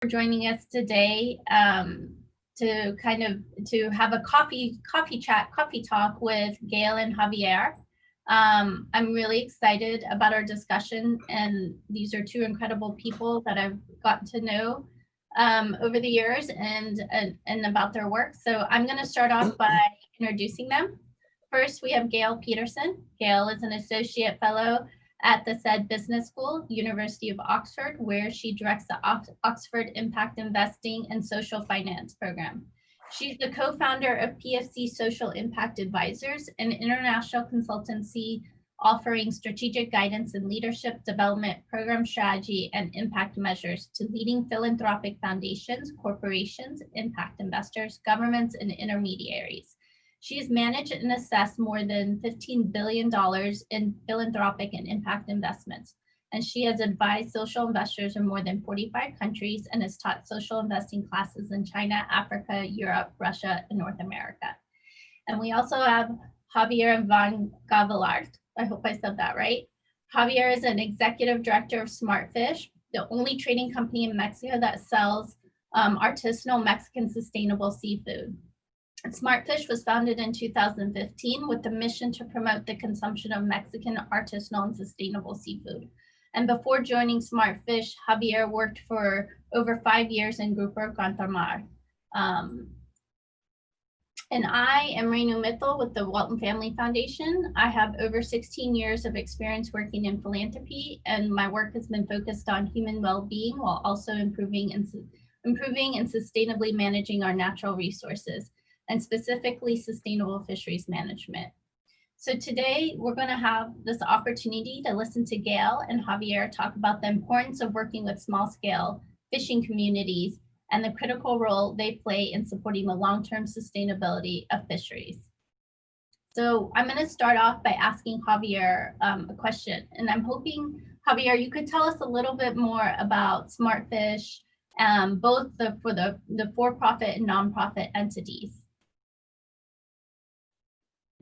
for joining us today to have a coffee talk with Gail and Javier. I'm really excited about our discussion, and these are two incredible people that I've gotten to know over the years and about their work. So I'm going to start off by introducing them. First, we have Gail Peterson. Gail is an associate fellow at the said Business School, University of Oxford, where she directs the Oxford Impact Investing and Social Finance program. She's the co-founder of PFC Social Impact Advisors, an international consultancy offering strategic guidance and leadership development, program strategy, and impact measures to leading philanthropic foundations, corporations, impact investors, governments, and intermediaries. She has managed and assessed more than $15 billion in philanthropic and impact investments. And she has advised social investors in more than 45 countries and has taught social investing classes in China, Africa, Europe, Russia, and North America. And we also have Javier van Cauweleart. I hope I said that right. Javier is an executive director of Smartfish, the only trading company in Mexico that sells artisanal Mexican sustainable seafood. Smartfish was founded in 2015 with the mission to promote the consumption of Mexican artisanal and sustainable seafood. And before joining Smartfish, Javier worked for over 5 years in Grupo Cantamar. And I am Renu Mittal with the Walton Family Foundation. I have over 16 years of experience working in philanthropy, and my work has been focused on human well-being while also improving and sustainably managing our natural resources, and specifically sustainable fisheries management. So today we're going to have this opportunity to listen to Gail and Javier talk about the importance of working with small-scale fishing communities and the critical role they play in supporting the long-term sustainability of fisheries. So I'm going to start off by asking Javier a question, and I'm hoping, Javier, you could tell us a little bit more about Smartfish, both for the for-profit and nonprofit entities.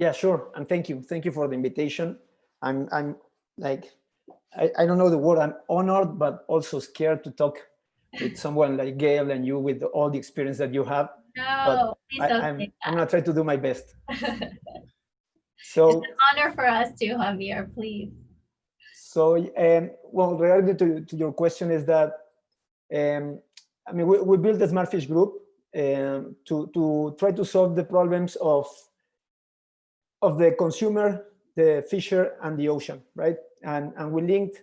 Yeah, sure. And thank you. Thank you for the invitation. I'm like, I don't know the word, I'm honored, but also scared to talk with someone like Gail and you with all the experience that you have. No, but I'm gonna try to do my best. So it's an honor for us too, Javier, please. So, well, regarding to your question is that, I mean, we built the Smartfish group to try to solve the problems of the consumer, the fisher, and the ocean, right? And we linked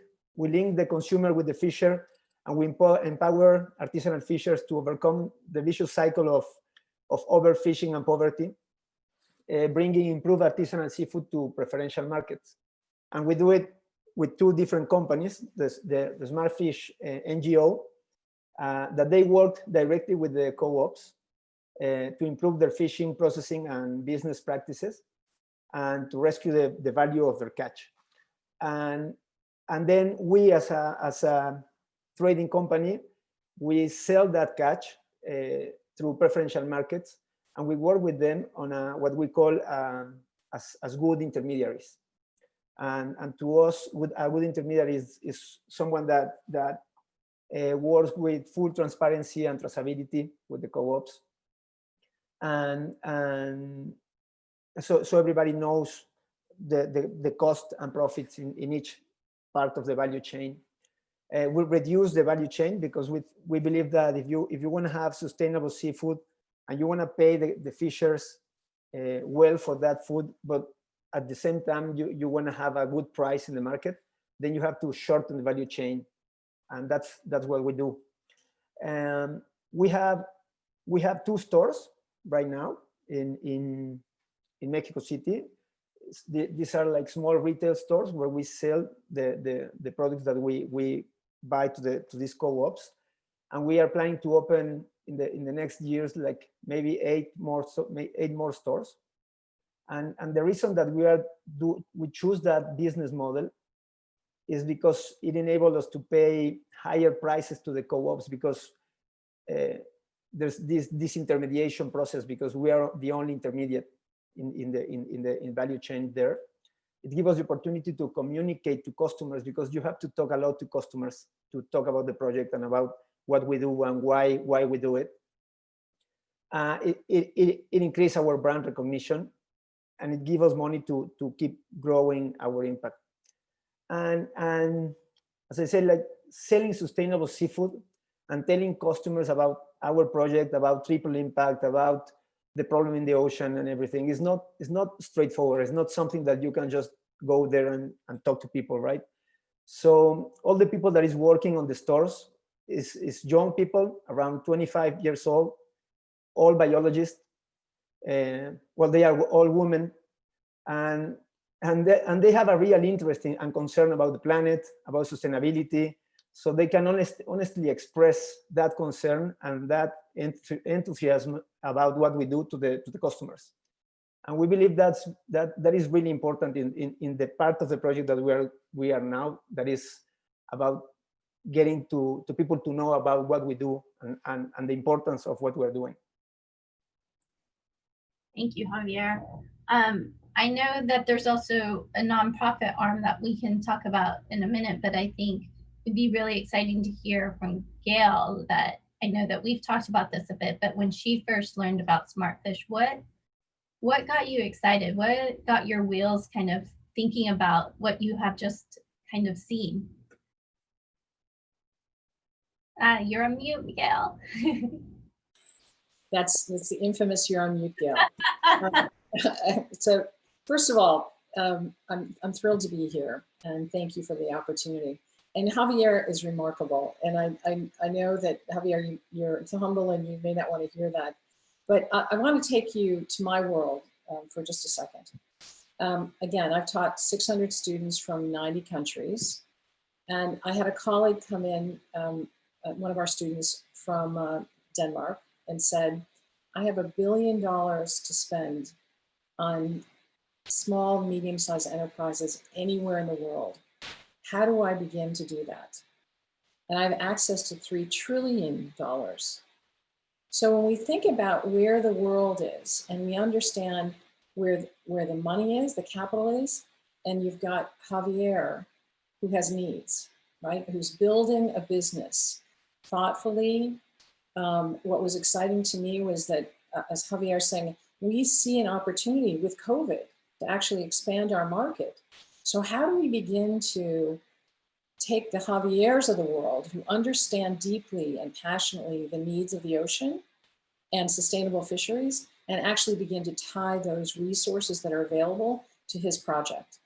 the consumer with the fisher, and we empower artisanal fishers to overcome the vicious cycle of overfishing and poverty, bringing improved artisanal seafood to preferential markets. And we do it with two different companies, the Smartfish NGO, that they work directly with the co-ops to improve their fishing, processing, and business practices, and to rescue the value of their catch. And then we, as a trading company, we sell that catch through preferential markets, and we work with them on what we call as good intermediaries. And to us, a good intermediary is someone that works with full transparency and traceability with the co-ops, and so everybody knows the cost and profits in each part of the value chain. We reduce the value chain because we believe that if you want to have sustainable seafood and you want to pay the fishers well for that food, but at the same time you want to have a good price in the market, then you have to shorten the value chain, and that's what we do. We have 2 stores right now in Mexico City. These are like small retail stores where we sell the products that we buy to these co-ops, and we are planning to open in the next years like maybe 8 more stores. And the reason that we choose that business model is because it enabled us to pay higher prices to the co-ops, because there's this intermediation process, because we are the only intermediate in the value chain there. It gives us the opportunity to communicate to customers, because you have to talk a lot to customers to talk about the project and about what we do and why we do it. It increases our brand recognition, and it gives us money to keep growing our impact. And as I said, like selling sustainable seafood and telling customers about our project, about triple impact, about the problem in the ocean and everything is not straightforward. It's not something that you can just go there and talk to people, right? So all the people that is working on the stores is young people around 25 years old, all biologists. Well, they are all women, and they have a real interest in and concern about the planet, about sustainability, so they can honestly express that concern and that enthusiasm about what we do to the customers. And we believe that is really important in the part of the project that we are now, that is about getting to people to know about what we do and the importance of what we're doing. Thank you, Javier. I know that there's also a nonprofit arm that we can talk about in a minute, but I think it'd be really exciting to hear from Gail. That I know that we've talked about this a bit, but when she first learned about SmartFish, what got you excited? What got your wheels kind of thinking about what you have just kind of seen? You're on mute, Gail. That's the infamous "you're on mute," Gail. So first of all, I'm thrilled to be here, and thank you for the opportunity. And Javier is remarkable, and I know that Javier, you're so humble, and you may not want to hear that, but I want to take you to my world for just a second. Again, I've taught 600 students from 90 countries, and I had a colleague come in, one of our students from Denmark, and said, I have $1 billion to spend on small, medium-sized enterprises anywhere in the world. How do I begin to do that? And I have access to $3 trillion. So when we think about where the world is, and we understand where the money is, the capital is, and you've got Javier, who has needs, right? Who's building a business thoughtfully. What was exciting to me was that, as Javier is saying, we see an opportunity with COVID to actually expand our market. So how do we begin to take the Javiers of the world who understand deeply and passionately the needs of the ocean and sustainable fisheries, and actually begin to tie those resources that are available to his project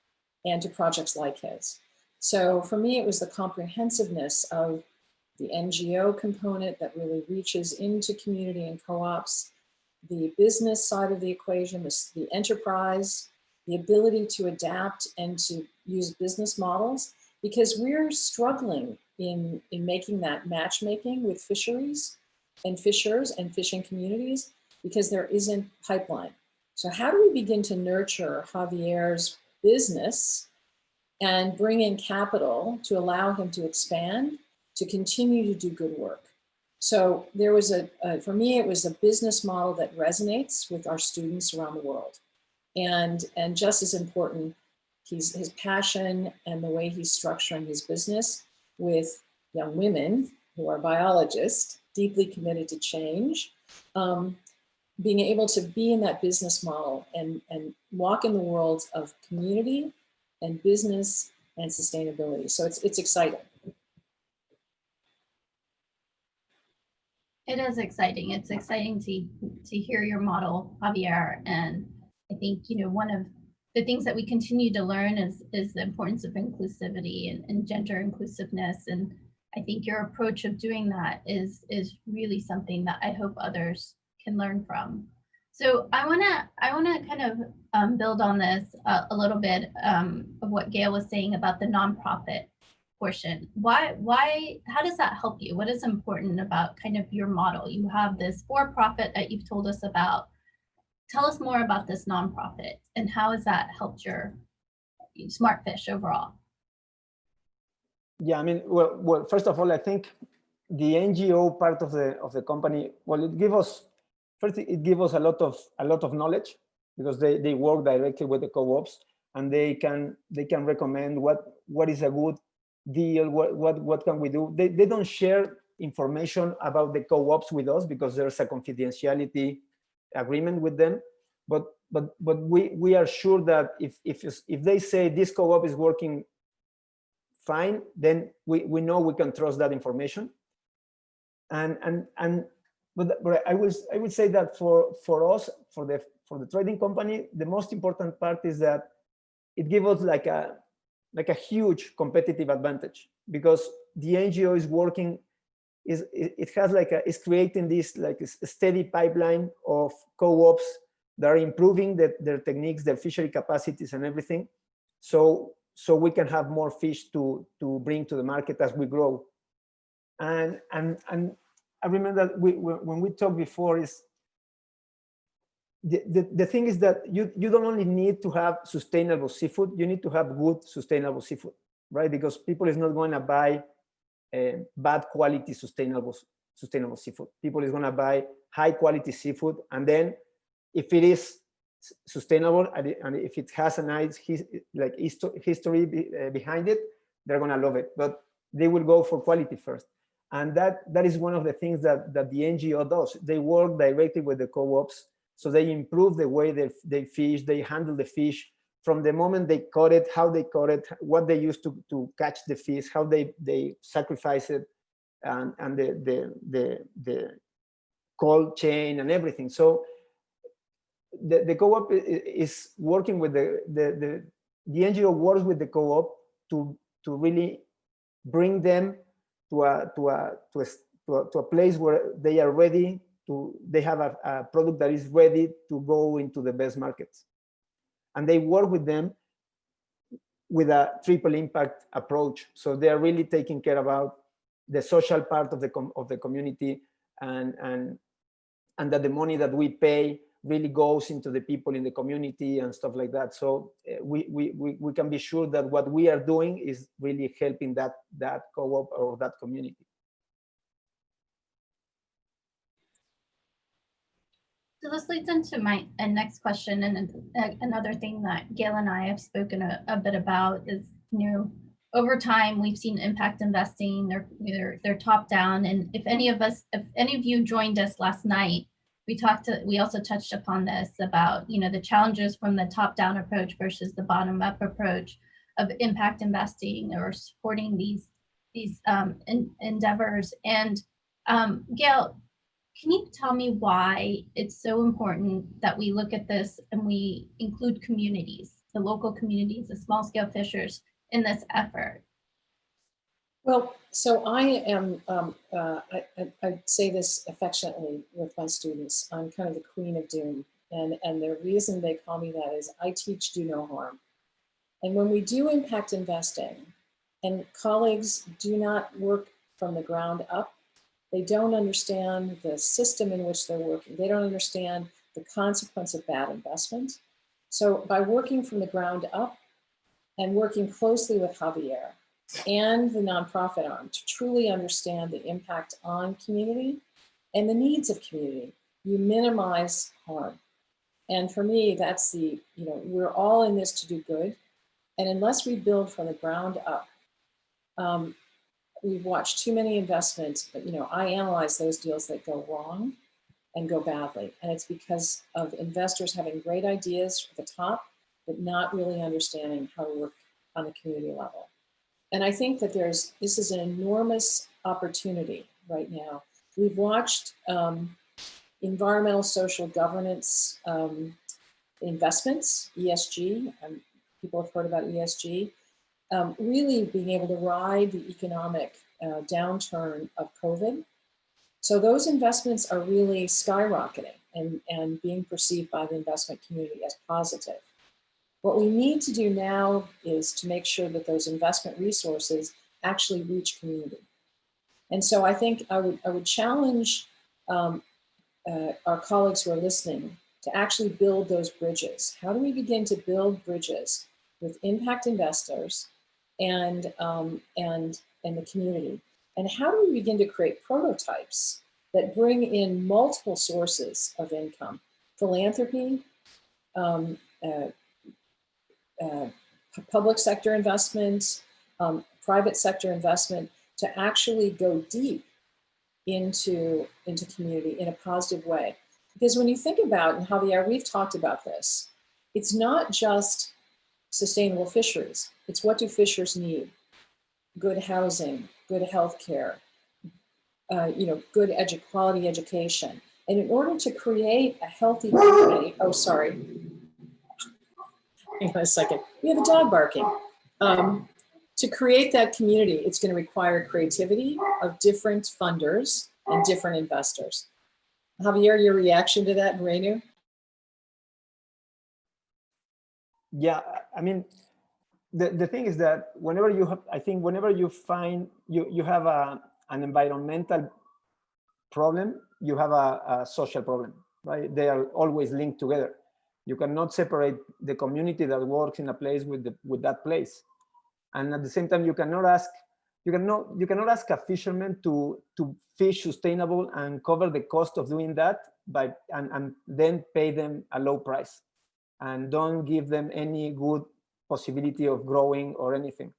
and to projects like his? So for me, it was the comprehensiveness of the NGO component that really reaches into community and co-ops, the business side of the equation, the enterprise, the ability to adapt and to use business models, because we're struggling in making that matchmaking with fisheries and fishers and fishing communities, because there isn't pipeline. So how do we begin to nurture Javier's business and bring in capital to allow him to expand, to continue to do good work? So there was for me, it was a business model that resonates with our students around the world. And just as important, his passion and the way he's structuring his business with young women who are biologists, deeply committed to change, being able to be in that business model and walk in the worlds of community and business and sustainability. So it's exciting. It is exciting. It's exciting to hear your model, Javier. And I think, one of the things that we continue to learn is the importance of inclusivity and gender inclusiveness. And I think your approach of doing that is really something that I hope others can learn from. So I wanna kind of build on this a little bit of what Gail was saying about the nonprofit portion. How does that help you? What is important about kind of your model? You have this for-profit that you've told us about. Tell us more about this nonprofit and how has that helped your SmartFish overall? Yeah, I mean, well, first of all, I think the NGO part of the company, well, it gives us a lot of knowledge, because they work directly with the co-ops, and they can recommend what is a good deal, what can we do. They don't share information about the co-ops with us because there's a confidentiality agreement with them. But we are sure that if they say this co-op is working fine, then we know we can trust that information. But I would say that for us, for the trading company, the most important part is that it gives us like a huge competitive advantage, because the NGO is working, it has it's creating this like a steady pipeline of co-ops that are improving their techniques, their fishery capacities and everything. So we can have more fish to bring to the market as we grow. And I remember that when we talked before, is the thing is that you don't only need to have sustainable seafood, you need to have good sustainable seafood, right? Because people is not going to buy bad quality sustainable seafood. People is going to buy high quality seafood, and then if it is sustainable and if it has a nice history behind it, they're going to love it. But they will go for quality first. And that is one of the things that the NGO does. They work directly with the co-ops, so they improve the way they fish, they handle the fish from the moment they caught it, how they caught it, what they use to catch the fish, how they sacrifice it, and the cold chain and everything. So the co-op is working with the NGO works with the co-op to really bring them to a place where they are ready they have a product that is ready to go into the best markets. And they work with them with a triple impact approach. So they are really taking care about the social part of the community, and that the money that we pay really goes into the people in the community and stuff like that. So we can be sure that what we are doing is really helping that co-op or that community. So this leads into my next question, and another thing that Gail and I have spoken a bit about is, over time we've seen impact investing. They're top down, and if any of you joined us last night, we also touched upon this about the challenges from the top down approach versus the bottom up approach of impact investing or supporting these endeavors. And Gail, can you tell me why it's so important that we look at this and we include communities, the local communities, the small scale fishers in this effort? Well, so I am, I say this affectionately with my students. I'm kind of the queen of doom. And the reason they call me that is I teach do no harm. And when we do impact investing, and colleagues do not work from the ground up, they don't understand the system in which they're working. They don't understand the consequence of bad investment. So by working from the ground up and working closely with Javier and the nonprofit arm to truly understand the impact on community and the needs of community, you minimize harm. And for me, that's we're all in this to do good. And unless we build from the ground up, we've watched too many investments, but I analyze those deals that go wrong and go badly. And it's because of investors having great ideas at the top, but not really understanding how to work on the community level. And I think that this is an enormous opportunity right now. We've watched environmental social governance investments, ESG, people have heard about ESG, really being able to ride the economic downturn of COVID. So those investments are really skyrocketing and being perceived by the investment community as positive. What we need to do now is to make sure that those investment resources actually reach community. And so I think I would challenge our colleagues who are listening to actually build those bridges. How do we begin to build bridges with impact investors and the community? And how do we begin to create prototypes that bring in multiple sources of income? Philanthropy, public sector investment, private sector investment, to actually go deep into community in a positive way. Because when you think about, and Javier, we've talked about this, it's not just sustainable fisheries. It's what do fishers need? Good housing, good healthcare, good quality education. And in order to create a healthy community, oh, sorry. Hang on a second. We have a dog barking. To create that community, it's going to require creativity of different funders and different investors. Javier, your reaction to that, and Renu? Yeah, I mean, the thing is that whenever you have, I think whenever you find you have an environmental problem, you have a social problem, right? They are always linked together. You cannot separate the community that works in a place with that place. And at the same time, you cannot ask a fisherman to fish sustainable and cover the cost of doing that and then pay them a low price and don't give them any good possibility of growing or anything.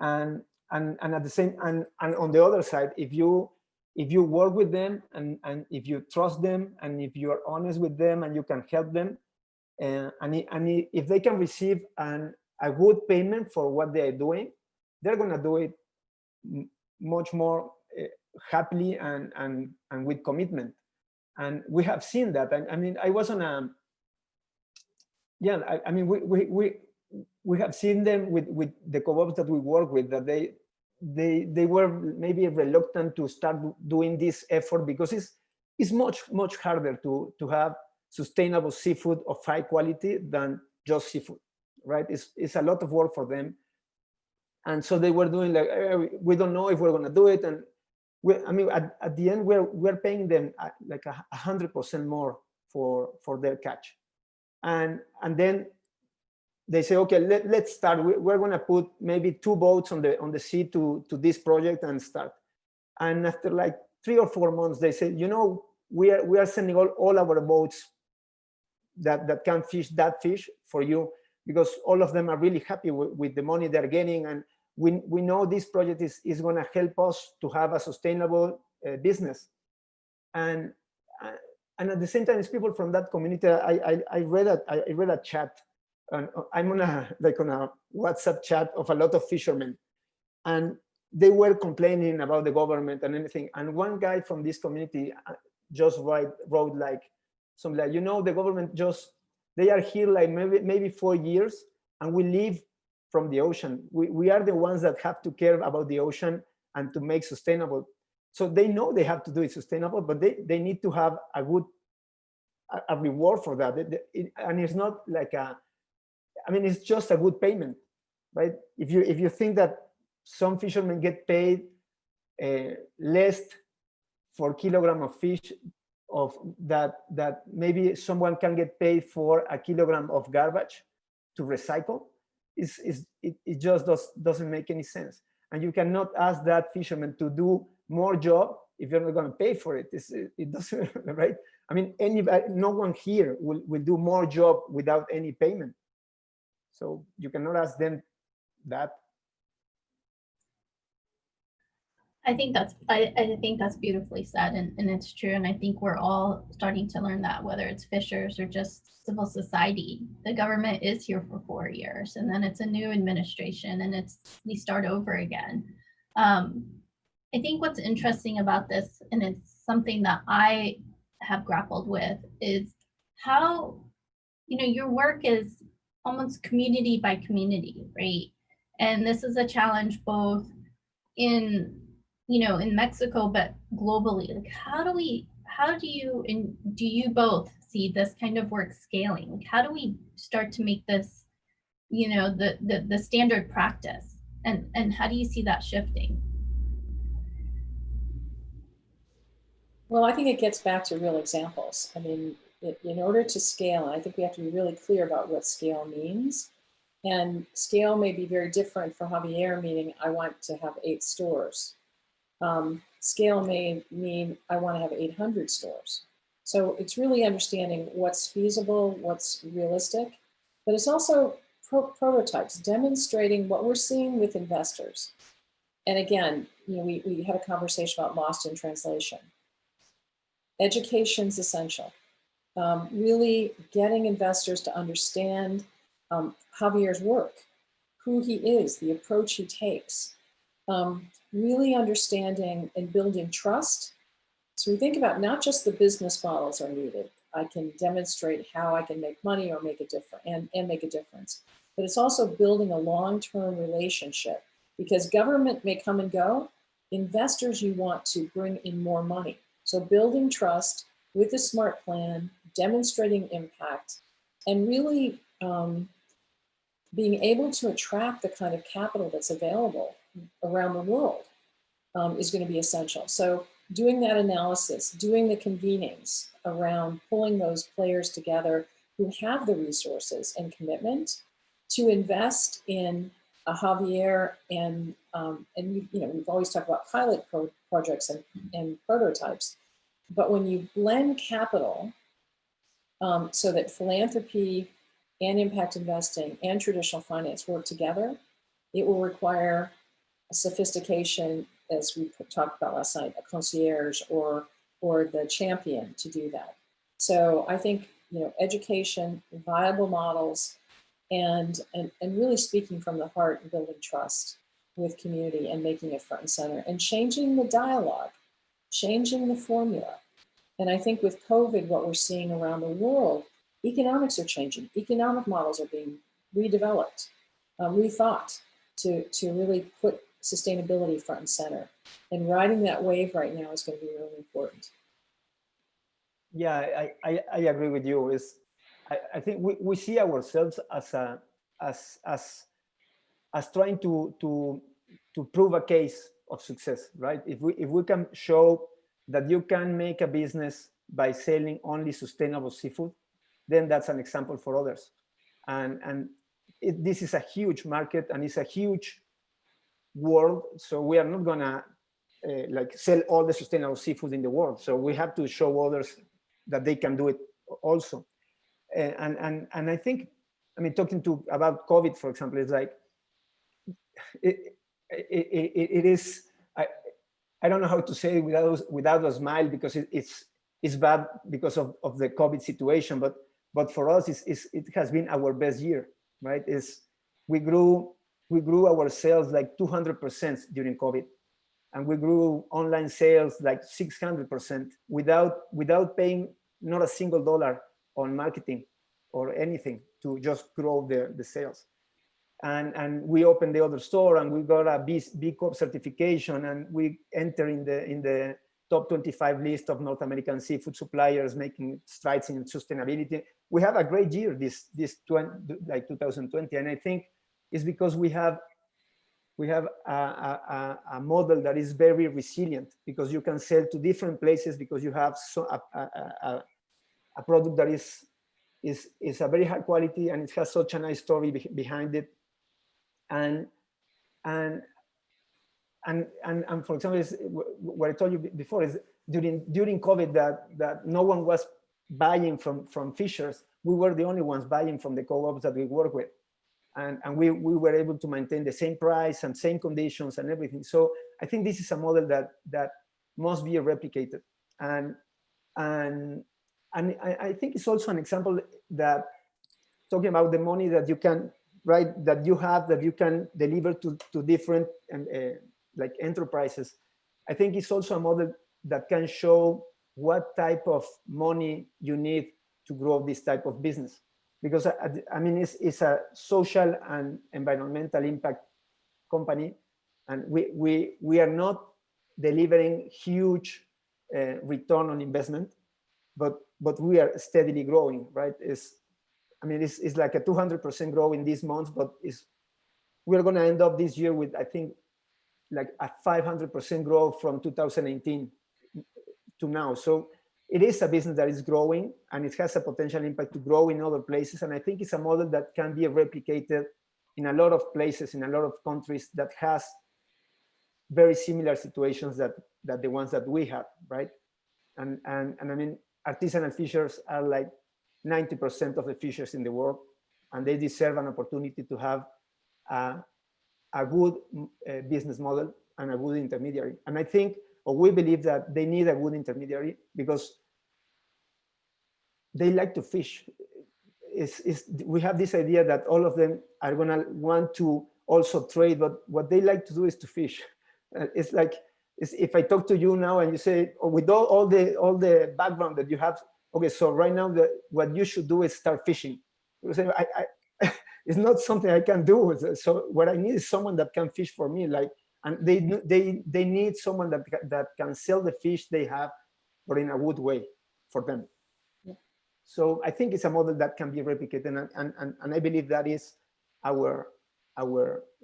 And at the same and on the other side, if you work with them and if you trust them and if you are honest with them and you can help them, and if they can receive a good payment for what they are doing, they're going to do it much more happily and with commitment. And we have seen that. I mean, I was on a, I mean, we have seen them with the co-ops that we work with, that they were maybe reluctant to start doing this effort because it's much harder to have sustainable seafood of high quality than just seafood, right? It's a lot of work for them. And so they were doing like, we don't know if we're going to do it. And I mean, at the end, we're paying them like 100% more for their catch. And then they say, okay, let's start. We're going to put maybe 2 boats on the sea to this project and start. And after like 3 or 4 months, they say, we are sending all our boats that can fish that fish for you, because all of them are really happy with the money they're getting. And we know this project is going to help us to have a sustainable business. And at the same time, it's people from that community. I read a chat, and I'm on a WhatsApp chat of a lot of fishermen, and they were complaining about the government and anything. And one guy from this community just wrote like something like, the government they are here like maybe 4 years, and we live from the ocean. We are the ones that have to care about the ocean and to make sustainable. So they know they have to do it sustainable, but they need to have a reward for that. And it's not like it's just a good payment, right? If you think that some fishermen get paid less for kilogram of fish of that maybe someone can get paid for a kilogram of garbage to recycle, it just doesn't make any sense. And you cannot ask that fisherman to do more job if you're not going to pay for it. It doesn't, right? I mean, no one here will do more job without any payment. So you cannot ask them that. I think that's beautifully said, and it's true. And I think we're all starting to learn that, whether it's fishers or just civil society, the government is here for 4 years, and then it's a new administration, and we start over again. I think what's interesting about this, and it's something that I have grappled with, is how your work is almost community by community, right? And this is a challenge both in Mexico, but globally. Like, do you both see this kind of work scaling? Like, how do we start to make this, the standard practice, and how do you see that shifting? Well, I think it gets back to real examples. I mean, in order to scale, and I think we have to be really clear about what scale means. And scale may be very different for Javier, meaning I want to have 8 stores. Scale may mean I want to have 800 stores. So it's really understanding what's feasible, what's realistic, but it's also prototypes, demonstrating what we're seeing with investors. And again, we had a conversation about lost in translation. Education's essential. Really getting investors to understand Javier's work, who he is, the approach he takes, really understanding and building trust. So we think about not just the business models are needed. I can demonstrate how I can make money or make a difference and make a difference. But it's also building a long-term relationship, because government may come and go. Investors, you want to bring in more money. So building trust with a smart plan, demonstrating impact, and really being able to attract the kind of capital that's available around the world is going to be essential. So doing that analysis, doing the convenings around pulling those players together who have the resources and commitment to invest in a Javier and we've always talked about pilot projects and prototypes, but when you blend capital so that philanthropy and impact investing and traditional finance work together, it will require a sophistication, as we talked about last night, a concierge or the champion to do that. So I think education, viable models, and really speaking from the heart and building trust with community and making it front and center and changing the dialogue, changing the formula. And I think with COVID, what we're seeing around the world, economics are changing. Economic models are being redeveloped, rethought to really put sustainability front and center. And riding that wave right now is going to be really important. Yeah, I agree with you. I think we see ourselves as trying to prove a case of success, right? If we can show that you can make a business by selling only sustainable seafood, then that's an example for others. And this is a huge market and it's a huge world. So we are not gonna like sell all the sustainable seafood in the world. So we have to show others that they can do it also. And I think, I mean, talking about COVID, for example, is like, it is, I don't know how to say it without a smile, because it's bad because of the COVID situation, but for us, it has been our best year, right? We grew our sales like 200% during COVID, and we grew online sales like 600% without paying not a single dollar on marketing or anything to just grow the sales. And we opened the other store, and we got a B Corp certification, and we enter in the top 25 list of North American seafood suppliers, making strides in sustainability. We have a great year this 2020, and I think it's because we have a model that is very resilient, because you can sell to different places, because you have a product that is a very high quality, and it has such a nice story behind it. And for example, what I told you before is during COVID that no one was buying from fishers. We were the only ones buying from the co-ops that we work with, and we were able to maintain the same price and same conditions and everything. So I think this is a model that must be replicated, and I think it's also an example that, talking about the money that you can, right, that you can deliver to different like enterprises. I think it's also a model that can show what type of money you need to grow this type of business, because I mean it's a social and environmental impact company, and we are not delivering huge return on investment, but we are steadily growing, right? It's like a 200% growth in this month, but we're going to end up this year with, I think, like a 500% growth from 2018 to now. So it is a business that is growing, and it has a potential impact to grow in other places. And I think it's a model that can be replicated in a lot of places, in a lot of countries that has very similar situations that the ones that we have, right? And I mean, artisanal fishers are like 90% of the fishers in the world, and they deserve an opportunity to have a good business model and a good intermediary. And I think, or we believe that they need a good intermediary because they like to fish. We have this idea that all of them are gonna want to also trade, but what they like to do is to fish. It's like, if I talk to you now and you say, oh, with all the background that you have, okay, so right now what you should do is start fishing. You say, it's not something I can do. So what I need is someone that can fish for me. Like, and they need someone that can sell the fish they have, but in a good way for them. Yeah. So I think it's a model that can be replicated, and I believe that is our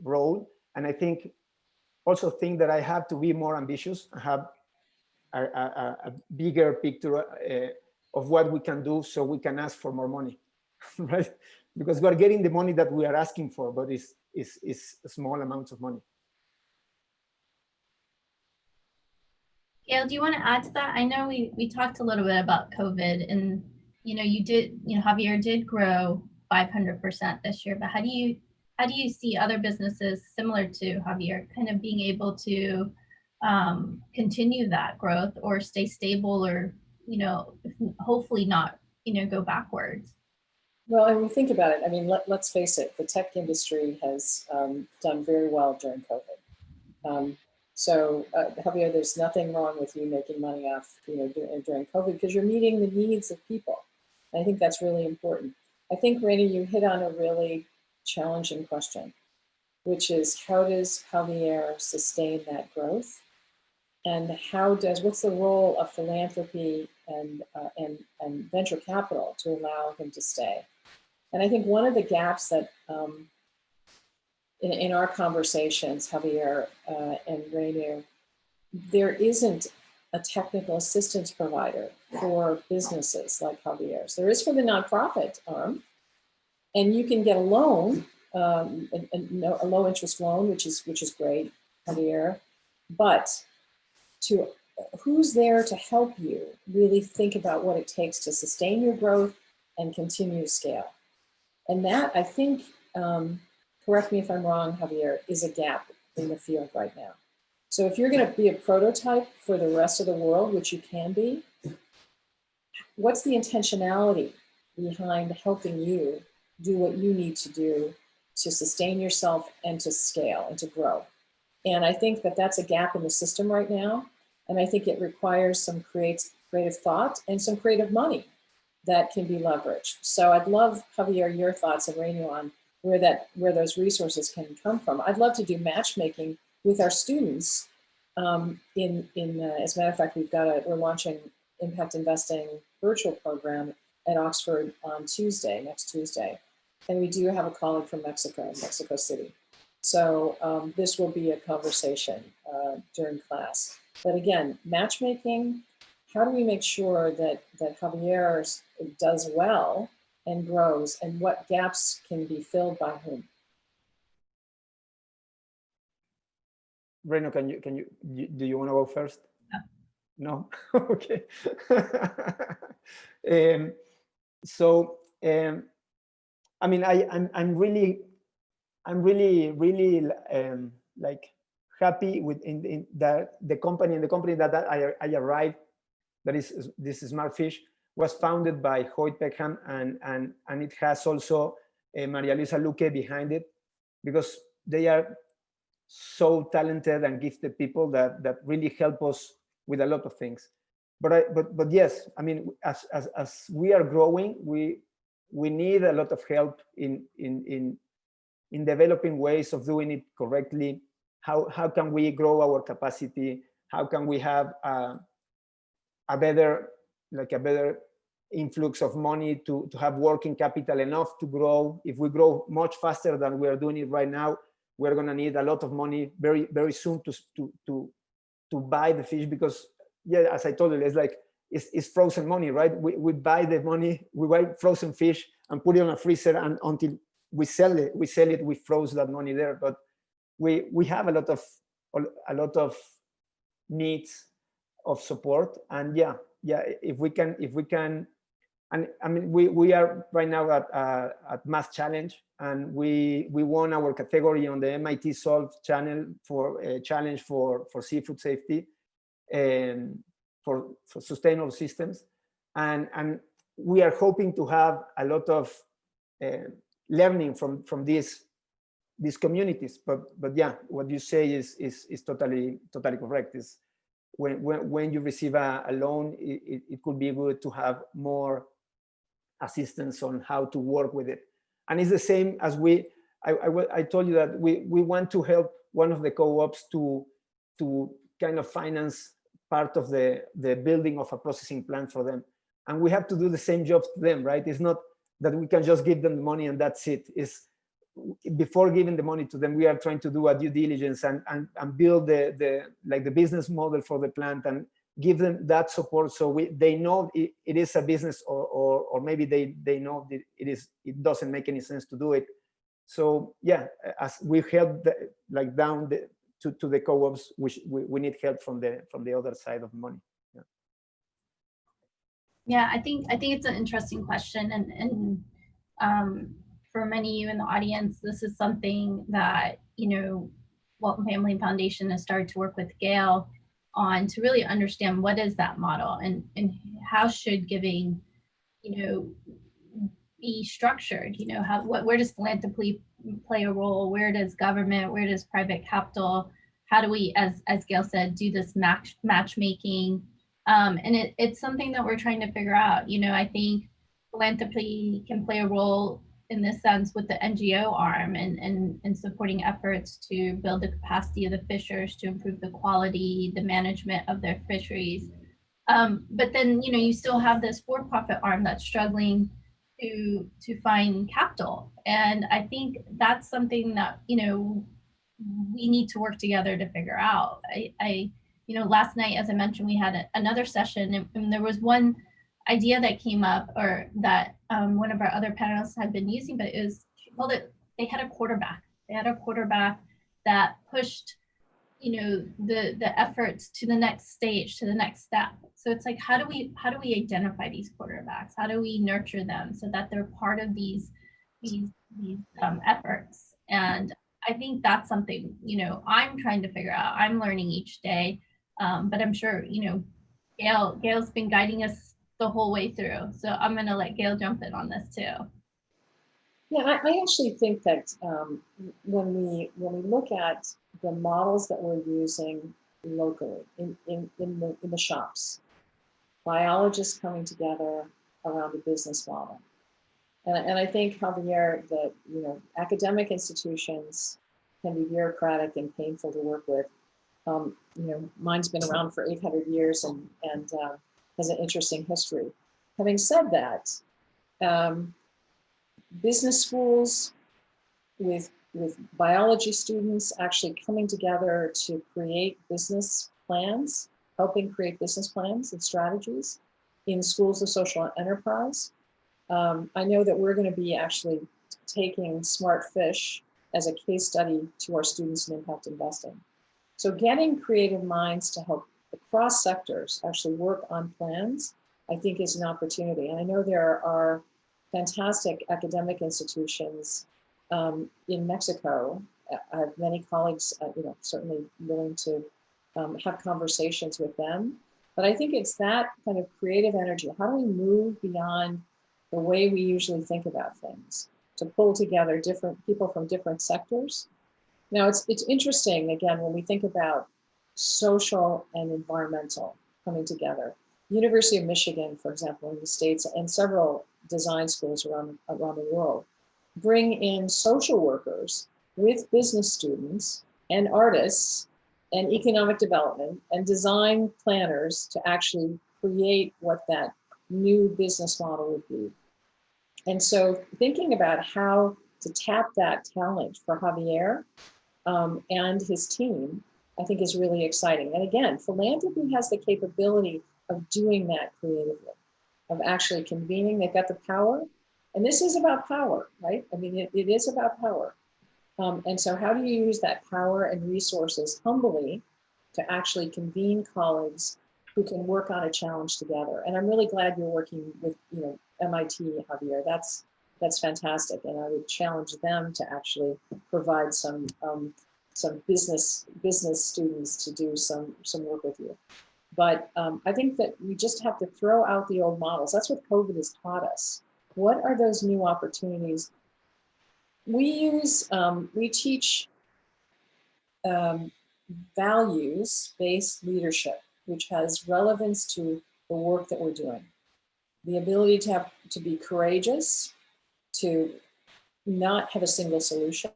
role. And I think also think that I have to be more ambitious, have a bigger picture of what we can do, so we can ask for more money, right? Because we are getting the money that we are asking for, but it's small amounts of money. Gail, do you want to add to that? I know we talked a little bit about COVID, and Javier did grow 500% this year, but how do you see other businesses similar to Javier kind of being able to continue that growth or stay stable, or hopefully not go backwards? Well, and we think about it. I mean, let's face it, the tech industry has done very well during COVID. So Javier, there's nothing wrong with you making money off, during COVID, because you're meeting the needs of people. And I think that's really important. I think, Renu, you hit on a really challenging question, which is how does Javier sustain that growth? And what's the role of philanthropy and venture capital to allow him to stay? And I think one of the gaps that in our conversations, Javier and Renu, there isn't a technical assistance provider for businesses like Javier's. There is for the nonprofit arm, and you can get a loan, a low interest loan, which is great, Javier. But who's there to help you really think about what it takes to sustain your growth and continue to scale? And that, I think, correct me if I'm wrong, Javier, is a gap in the field right now. So if you're going to be a prototype for the rest of the world, which you can be, what's the intentionality behind helping you do what you need to do to sustain yourself and to scale and to grow? And I think that that's a gap in the system right now. And I think it requires some creative thought and some creative money that can be leveraged. So I'd love, Javier, your thoughts and Renu on where those resources can come from. I'd love to do matchmaking with our students. As a matter of fact, we're launching Impact Investing virtual program at Oxford on next Tuesday. And we do have a colleague from Mexico City. So this will be a conversation during class. But again, matchmaking, how do we make sure that Javier does well and grows, and what gaps can be filled by whom? Renu, do you want to go first? No? Okay. I mean, I'm really like happy with the company that I arrived. This Smartfish was founded by Hoyt Peckham, and it has also Maria Luisa Luque behind it, because they are so talented and gifted people that really help us with a lot of things. But yes, I mean, as we are growing, we need a lot of help in developing ways of doing it correctly. How can we grow our capacity? How can we have a better influx of money to have working capital enough to grow? If we grow much faster than we are doing it right now, we're going to need a lot of money very, very soon to buy the fish, because yeah, as I told you, it's frozen money, right? We buy the money, we buy frozen fish and put it on a freezer, and until we sell it, we froze that money there. But we have a lot of needs of support, and yeah, if we can And I mean, we are right now at Math Challenge, and we won our category on the MIT Solve channel for a challenge for seafood safety and for sustainable systems. And we are hoping to have a lot of learning from these communities. But yeah, what you say is totally correct. Is when you receive a loan, it could be good to have more assistance on how to work with it. And it's the same as I told you that we want to help one of the co-ops to kind of finance part of the building of a processing plant for them. And we have to do the same jobs to them, right? It's not that we can just give them the money and that's it. It's before giving the money to them, we are trying to do a due diligence and build the business model for the plant and give them that support, so they know it is a business, or maybe they know that it doesn't make any sense to do it. So yeah, as we help down to the co-ops, we need help from the other side of the money. Yeah, I think it's an interesting question, and for many of you in the audience, this is something that Walton Family Foundation has started to work with Gail on, to really understand what is that model and how should giving be structured. Where does philanthropy play a role? Where does government? Where does private capital? How do we, as Gail said, do this matchmaking? And it's something that we're trying to figure out. I think philanthropy can play a role in this sense with the NGO arm and supporting efforts to build the capacity of the fishers, to improve the quality, the management of their fisheries. But then, you still have this for-profit arm that's struggling to find capital. And I think that's something that, we need to work together to figure out. Last night, as I mentioned, we had another session, and there was one idea that came up, or that one of our other panelists had been using, but they had a quarterback. They had a quarterback that pushed, the efforts to the next stage, to the next step. So it's like, how do we identify these quarterbacks? How do we nurture them so that they're part of these efforts? And I think that's something, I'm trying to figure out. I'm learning each day, but I'm sure, Gail's been guiding us the whole way through. So I'm going to let Gail jump in on this too. Yeah, I actually think that when we look at the models that we're using locally in the shops, biologists coming together around a business model, and I think, Javier, that academic institutions can be bureaucratic and painful to work with. Mine's been around for 800 years and has an interesting history. Having said that, business schools with biology students actually coming together to create business plans, helping create business plans and strategies in schools of social enterprise. I know that we're going to be actually taking smart fish as a case study to our students in impact investing. So getting creative minds to help across sectors actually work on plans, I think, is an opportunity. And I know there are fantastic academic institutions in Mexico. I have many colleagues, certainly willing to have conversations with them. But I think it's that kind of creative energy. How do we move beyond the way we usually think about things to pull together different people from different sectors? Now, it's interesting, again, when we think about social and environmental coming together. University of Michigan, for example, in the States, and several design schools around the world, bring in social workers with business students and artists and economic development and design planners to actually create what that new business model would be. And so thinking about how to tap that talent for Javier and his team, I think, is really exciting. And again, philanthropy has the capability of doing that creatively, of actually convening. They've got the power. And this is about power, right? I mean, it is about power. And so how do you use that power and resources humbly to actually convene colleagues who can work on a challenge together. And I'm really glad you're working with, you know, MIT, Javier. That's fantastic. And I would challenge them to actually provide some business students to do some work with you. But I think that we just have to throw out the old models. That's what COVID has taught us. What are those new opportunities? We teach values-based leadership, which has relevance to the work that we're doing. The ability to be courageous, to not have a single solution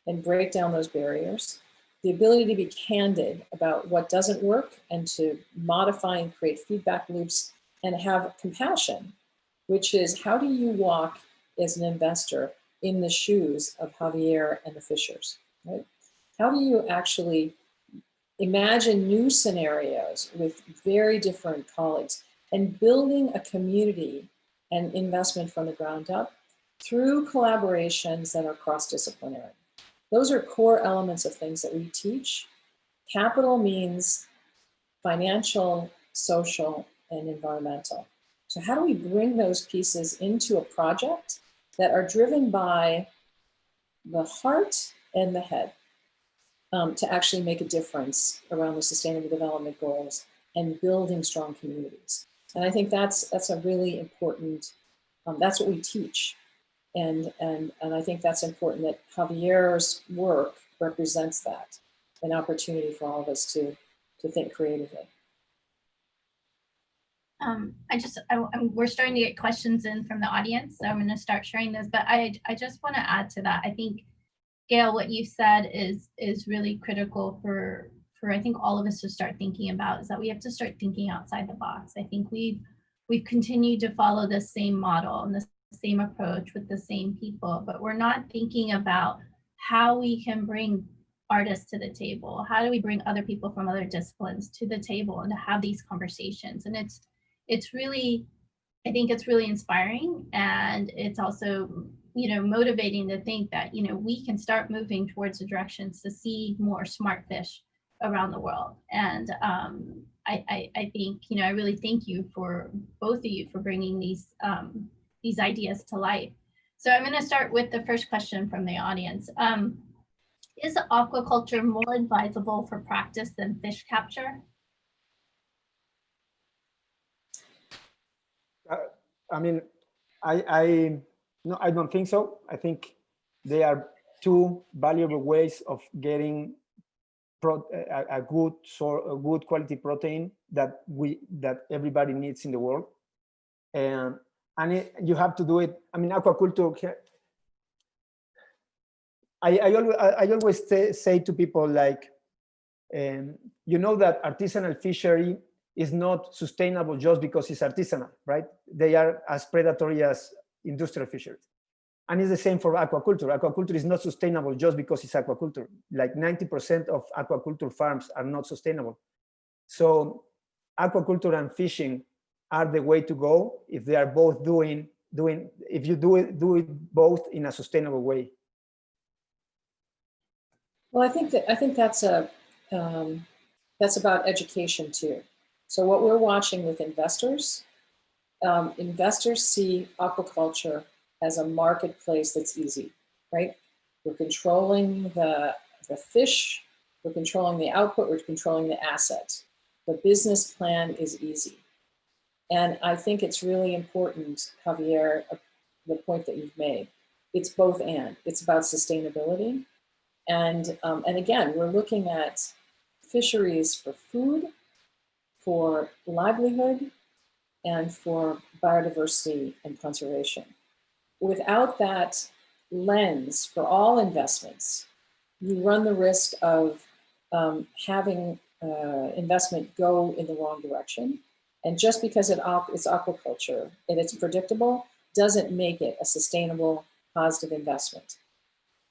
and break down those barriers. The ability to be candid about what doesn't work and to modify and create feedback loops and have compassion, which is how do you walk as an investor in the shoes of Javier and the Fishers, right? How do you actually imagine new scenarios with very different colleagues and building a community and investment from the ground up through collaborations that are cross-disciplinary? Those are core elements of things that we teach. Capital means financial, social, and environmental. So how do we bring those pieces into a project that are driven by the heart and the head to actually make a difference around the Sustainable Development Goals and building strong communities? And I think that's a really important, that's what we teach. And I think that's important that Javier's work represents that, an opportunity for all of us to think creatively. We're starting to get questions in from the audience, so I'm going to start sharing those. But I just want to add to that. I think, Gail, what you said is really critical for I think all of us to start thinking about, is that we have to start thinking outside the box. I think we've continued to follow the same model and the same approach with the same people, but we're not thinking about how we can bring artists to the table. How do we bring other people from other disciplines to the table and to have these conversations? And it's really, I think it's really inspiring, and it's also, you know, motivating to think that, you know, we can start moving towards the directions to see more smart fish around the world. And I think, you know, I really thank you for both of you for bringing these ideas to life. So I'm going to start with the first question from the audience. Is aquaculture more advisable for practice than fish capture? I mean, no, I don't think so. I think they are two valuable ways of getting a good quality protein that everybody needs in the world. And you have to do it. I mean, aquaculture. I always say to people, like, you know that artisanal fishery is not sustainable just because it's artisanal, right? They are as predatory as industrial fisheries. And it's the same for aquaculture. Aquaculture is not sustainable just because it's aquaculture. Like 90% of aquaculture farms are not sustainable. So aquaculture and fishing are the way to go if they are both if you do it both in a sustainable way. Well, I think that's about education too. So what we're watching with investors, investors see aquaculture as a marketplace that's easy, right? We're controlling the fish, we're controlling the output, we're controlling the asset. The business plan is easy. And I think it's really important, Javier, the point that you've made. It's both and. It's about sustainability. And again, we're looking at fisheries for food, for livelihood, and for biodiversity and conservation. Without that lens for all investments, you run the risk of having investment go in the wrong direction. And just because it's aquaculture and it's predictable doesn't make it a sustainable, positive investment.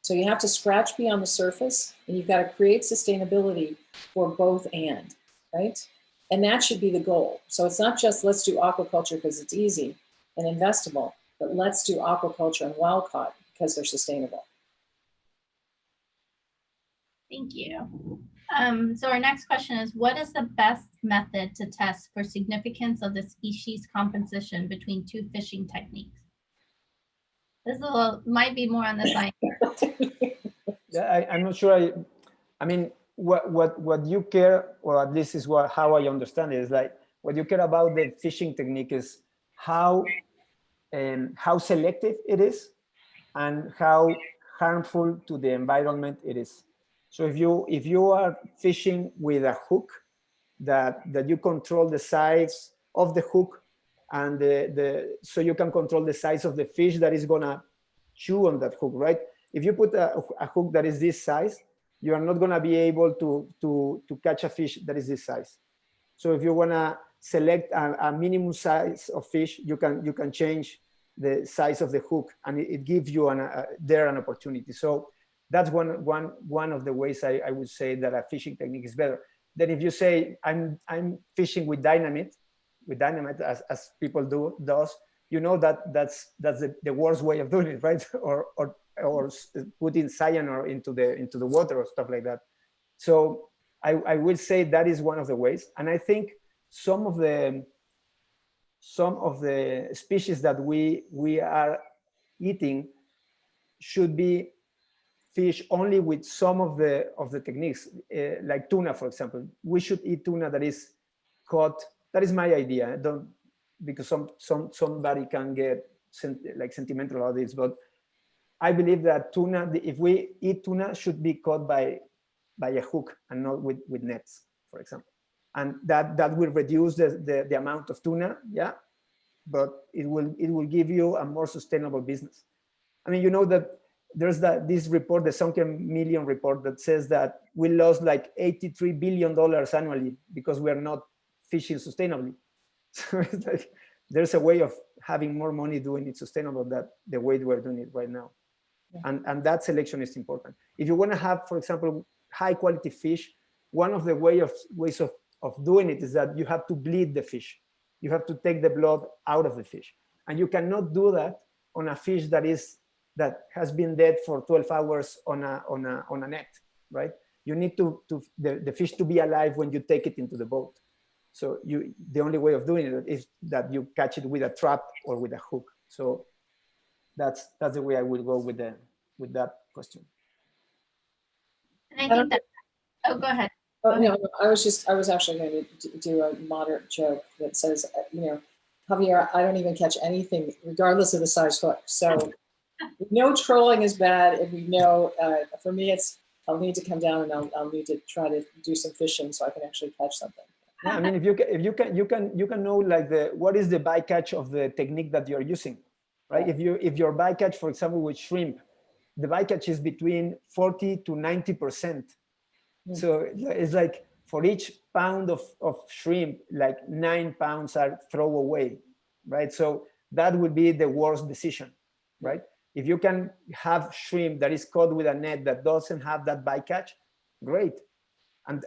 So you have to scratch beyond the surface, and you've got to create sustainability for both and, right? And that should be the goal. So it's not just let's do aquaculture because it's easy and investable, but let's do aquaculture and wild caught because they're sustainable. Thank you. So our next question is, what is the best method to test for significance of the species composition between two fishing techniques? This is might be more on the science. Yeah, I'm not sure. I mean, what you care, or at least is how I understand it, is like what you care about the fishing technique is how selective it is and how harmful to the environment it is. So if you are fishing with a hook that you control the size of the hook, and so you can control the size of the fish that is gonna chew on that hook, right? If you put a hook that is this size, you are not gonna be able to catch a fish that is this size. So if you wanna select a minimum size of fish, you can change the size of the hook, and it gives you an opportunity. So that's one of the ways I would say that a fishing technique is better. Then if you say I'm fishing with dynamite, as people does, you know that's the worst way of doing it, right? or putting cyanide into the water or stuff like that. So I will say that is one of the ways, and I think some of the species that we are eating should be fish only with some of the techniques, like tuna, for example. We should eat tuna that is caught. That is my idea. Don't, because somebody can get sentimental about this, but I believe that tuna, if we eat tuna, should be caught by a hook and not with nets, for example. And that will reduce the amount of tuna, yeah, but it will give you a more sustainable business. I mean, you know that there's this report, the Sunken Million report, that says that we lost like $83 billion annually because we are not fishing sustainably. So it's like there's a way of having more money doing it sustainable than the way we're doing it right now. Yeah. And that selection is important. If you want to have, for example, high quality fish, one of the ways of doing it is that you have to bleed the fish. You have to take the blood out of the fish. And you cannot do that on a fish that has been dead for 12 hours on a net, right? You need the fish to be alive when you take it into the boat. So the only way of doing it is that you catch it with a trap or with a hook. So that's the way I will go with that question. And I think that, oh, go ahead. Oh, no, I was actually going to do a moderate joke that says, Javier, I don't even catch anything, regardless of the size hook. So we know trolling is bad, and we know, for me, I'll need to come down and I'll need to try to do some fishing so I can actually catch something. Yeah, I mean, if you can know like what is the bycatch of the technique that you're using, right? Yeah. If your bycatch, for example, with shrimp, the bycatch is between 40 to 90%. So it's like for each pound of shrimp, like 9 pounds are thrown away, right? So that would be the worst decision, right? If you can have shrimp that is caught with a net that doesn't have that bycatch, great. And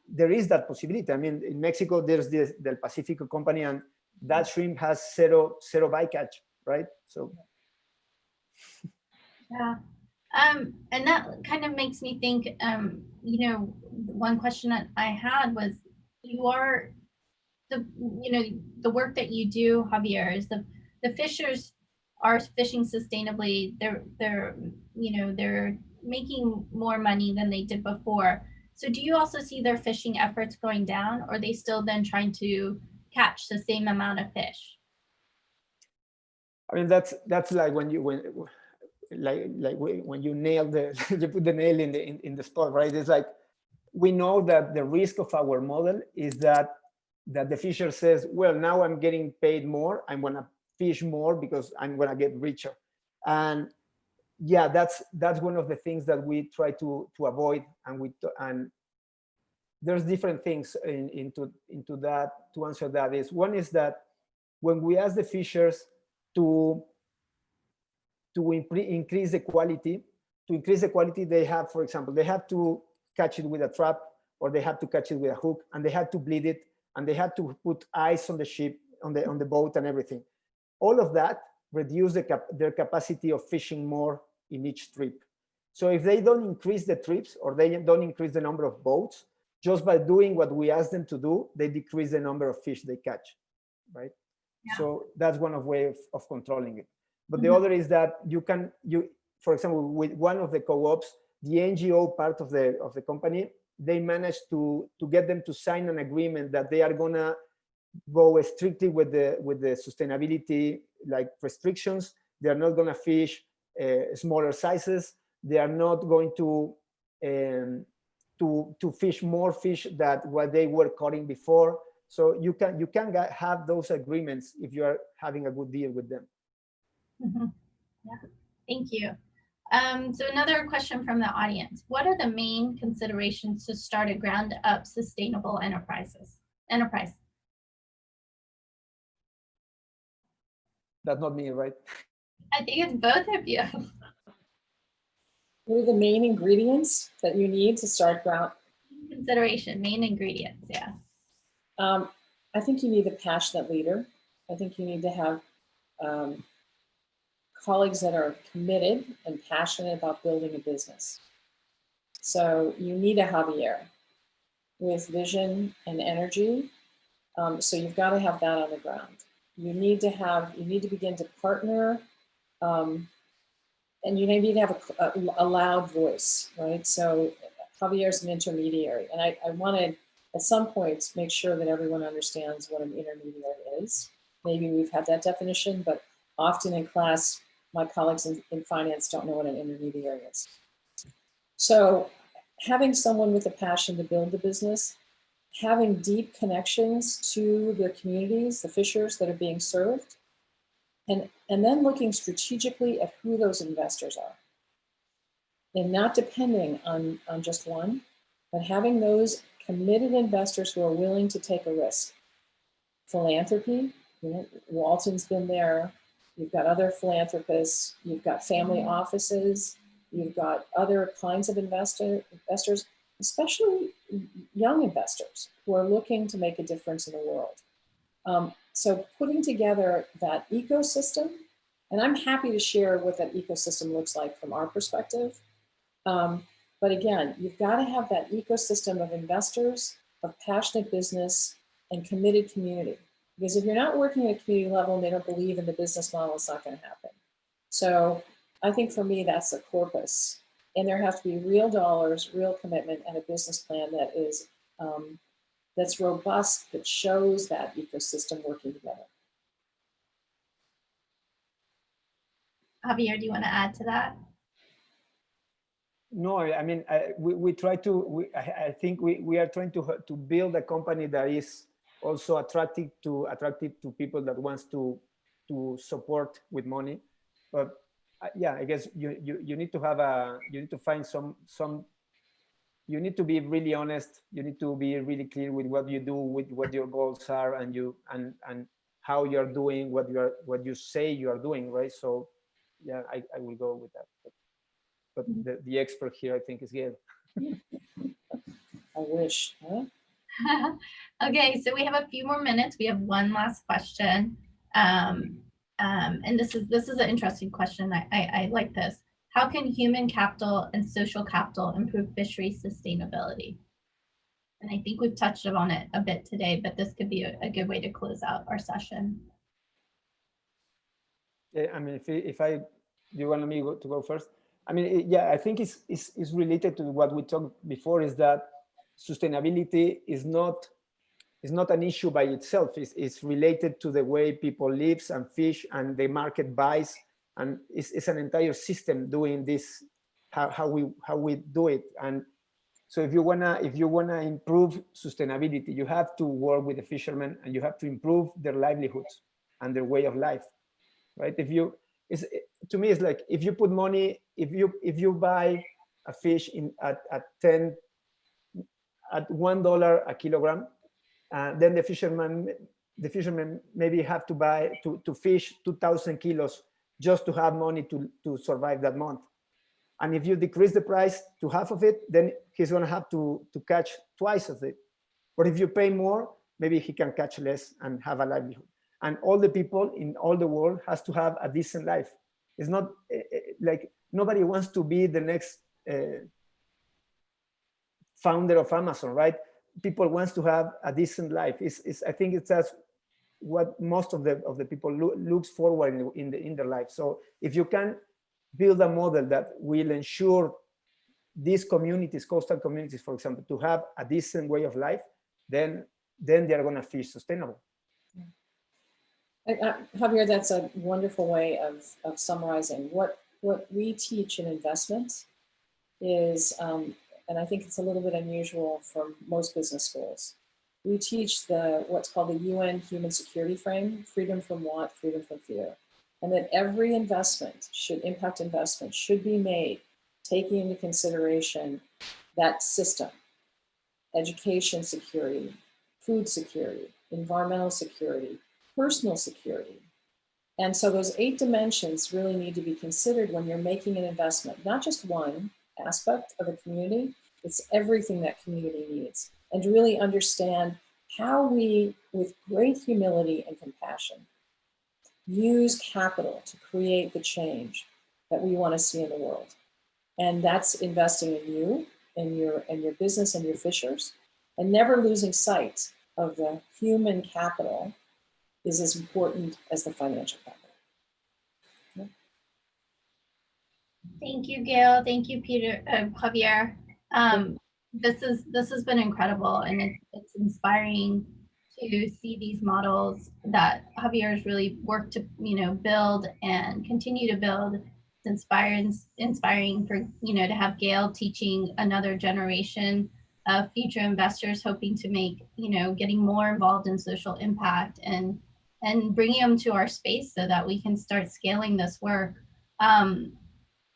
there is that possibility. I mean, in Mexico, there's the Del Pacifico company, and that shrimp has zero bycatch, right? So. Yeah. And that kind of makes me think, one question that I had was, the work that you do, Javier, is the fishers are fishing sustainably. They're making more money than they did before. So do you also see their fishing efforts going down, or are they still then trying to catch the same amount of fish? I mean, that's like when you nail you put the nail in the spot, right? It's like we know that the risk of our model is that the fisher says, well, now I'm getting paid more, I'm gonna fish more because I'm gonna get richer. And yeah, that's one of the things that we try to avoid, and there's different things into that to answer that. One is that when we ask the fishers to increase the quality, they have, for example, they have to catch it with a trap, or they have to catch it with a hook, and they have to bleed it, and they have to put ice on the ship, on the boat and everything. All of that reduce their capacity of fishing more in each trip. So if they don't increase the trips or they don't increase the number of boats, just by doing what we ask them to do, they decrease the number of fish they catch, right? Yeah. So that's one of ways of controlling it. But the other is that for example, with one of the co-ops, the NGO part of the company, they managed to get them to sign an agreement that they are gonna go strictly with the sustainability like restrictions. They are not gonna fish smaller sizes. They are not going to fish more fish than what they were caught before. So you can have those agreements if you are having a good deal with them. Yeah, thank you. So another question from the audience: what are the main considerations to start a ground-up sustainable enterprise? That's not me, right? I think it's both of you. What are the main ingredients that you need to start ground? Main ingredients, yeah. I think you need a passionate leader. I think you need to have colleagues that are committed and passionate about building a business. So you need a Javier with vision and energy. So you've got to have that on the ground. You need to begin to partner, and you need to have a loud voice, right? So Javier is an intermediary, and I want to, at some point, make sure that everyone understands what an intermediary is. Maybe we've had that definition, but often in class, my colleagues in finance don't know what an intermediary is. So having someone with a passion to build the business, having deep connections to the communities, the fishers that are being served, and then looking strategically at who those investors are. And not depending on just one, but having those committed investors who are willing to take a risk. Philanthropy, Walton's been there. You've got other philanthropists, you've got family offices, you've got other kinds of investors, especially young investors who are looking to make a difference in the world. So putting together that ecosystem, and I'm happy to share what that ecosystem looks like from our perspective. But again, you've got to have that ecosystem of investors, of passionate business, and committed community. Because if you're not working at a community level and they don't believe in the business model, it's not going to happen. So I think for me, that's a corpus. And there has to be real dollars, real commitment, and a business plan that is that's robust, that shows that ecosystem working together. Javier, do you want to add to that? No, I mean, we try to, I think we are trying to build a company that is also attractive to people that wants to support with money. But yeah, I guess you need to have you need to find you need to be really honest. You need to be really clear with what you do, with what your goals are, and how you're doing what you say you are doing, right? So yeah, I will go with that. But the expert here, I think, is Gail. I wish, huh? Okay, so we have a few more minutes. We have one last question. And this is an interesting question. I like this. How can human capital and social capital improve fishery sustainability? And I think we've touched on it a bit today, but this could be a good way to close out our session. Yeah, I mean, do you want me to go first? I mean, yeah, I think it's related to what we talked before, is that sustainability is not an issue by itself. It's related to the way people live and fish and the market buys, and it's an entire system doing this, how we do it. And so if you wanna improve sustainability, you have to work with the fishermen and you have to improve their livelihoods and their way of life, right? To me, it's like if you put money, if you buy a fish at $1 a kilogram, then the fishermen maybe have to fish 2,000 kilos just to have money to survive that month. And if you decrease the price to half of it, then he's going to have to catch twice of it. But if you pay more, maybe he can catch less and have a livelihood. And all the people in all the world has to have a decent life. It's not like nobody wants to be the next founder of Amazon, right? People wants to have a decent life. I think it's that's what most of the people looks forward in their life. So if you can build a model that will ensure these communities, coastal communities, for example, to have a decent way of life, then they are going to fish sustainable. Javier, that's a wonderful way of summarizing what we teach in investment is, and I think it's a little bit unusual for most business schools. We teach what's called the UN Human Security Frame: freedom from want, freedom from fear, and that every impact investment should be made taking into consideration that system: education security, food security, environmental security, personal security. And so those 8 dimensions really need to be considered when you're making an investment, not just one aspect of a community, it's everything that community needs. And to really understand how we, with great humility and compassion, use capital to create the change that we want to see in the world. And that's investing in you and your business and your fishers, and never losing sight of the human capital is as important as the financial capital. Thank you, Gail. Thank you, Javier. This has been incredible, and it's inspiring to see these models that Javier has really worked to build and continue to build. It's inspiring for to have Gail teaching another generation of future investors, hoping to make getting more involved in social impact and bringing them to our space so that we can start scaling this work.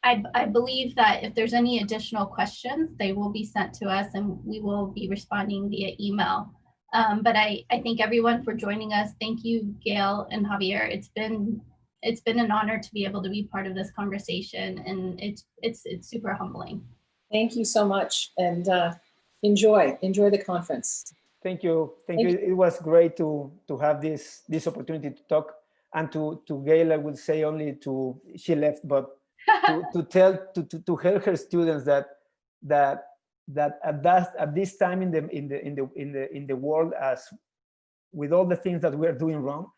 I believe that if there's any additional questions, they will be sent to us and we will be responding via email. But I thank everyone for joining us. Thank you, Gail and Javier. It's been an honor to be able to be part of this conversation, and it's super humbling. Thank you so much, and enjoy the conference. Thank you. Thank you. It was great to have this opportunity to talk, and to Gail, I would say only she left, but to help her students that at this time in the world, as with all the things that we are doing wrong,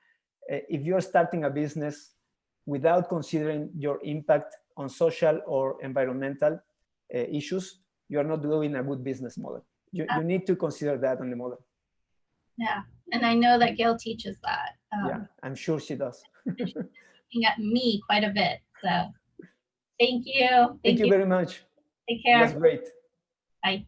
if you're starting a business without considering your impact on social or environmental issues, you are not doing a good business model. You need to consider that on the model. Yeah, and I know that Gail teaches that. Yeah, I'm sure she does. Looking at me quite a bit. So thank you. Thank you very much. Take care. It was great. Bye.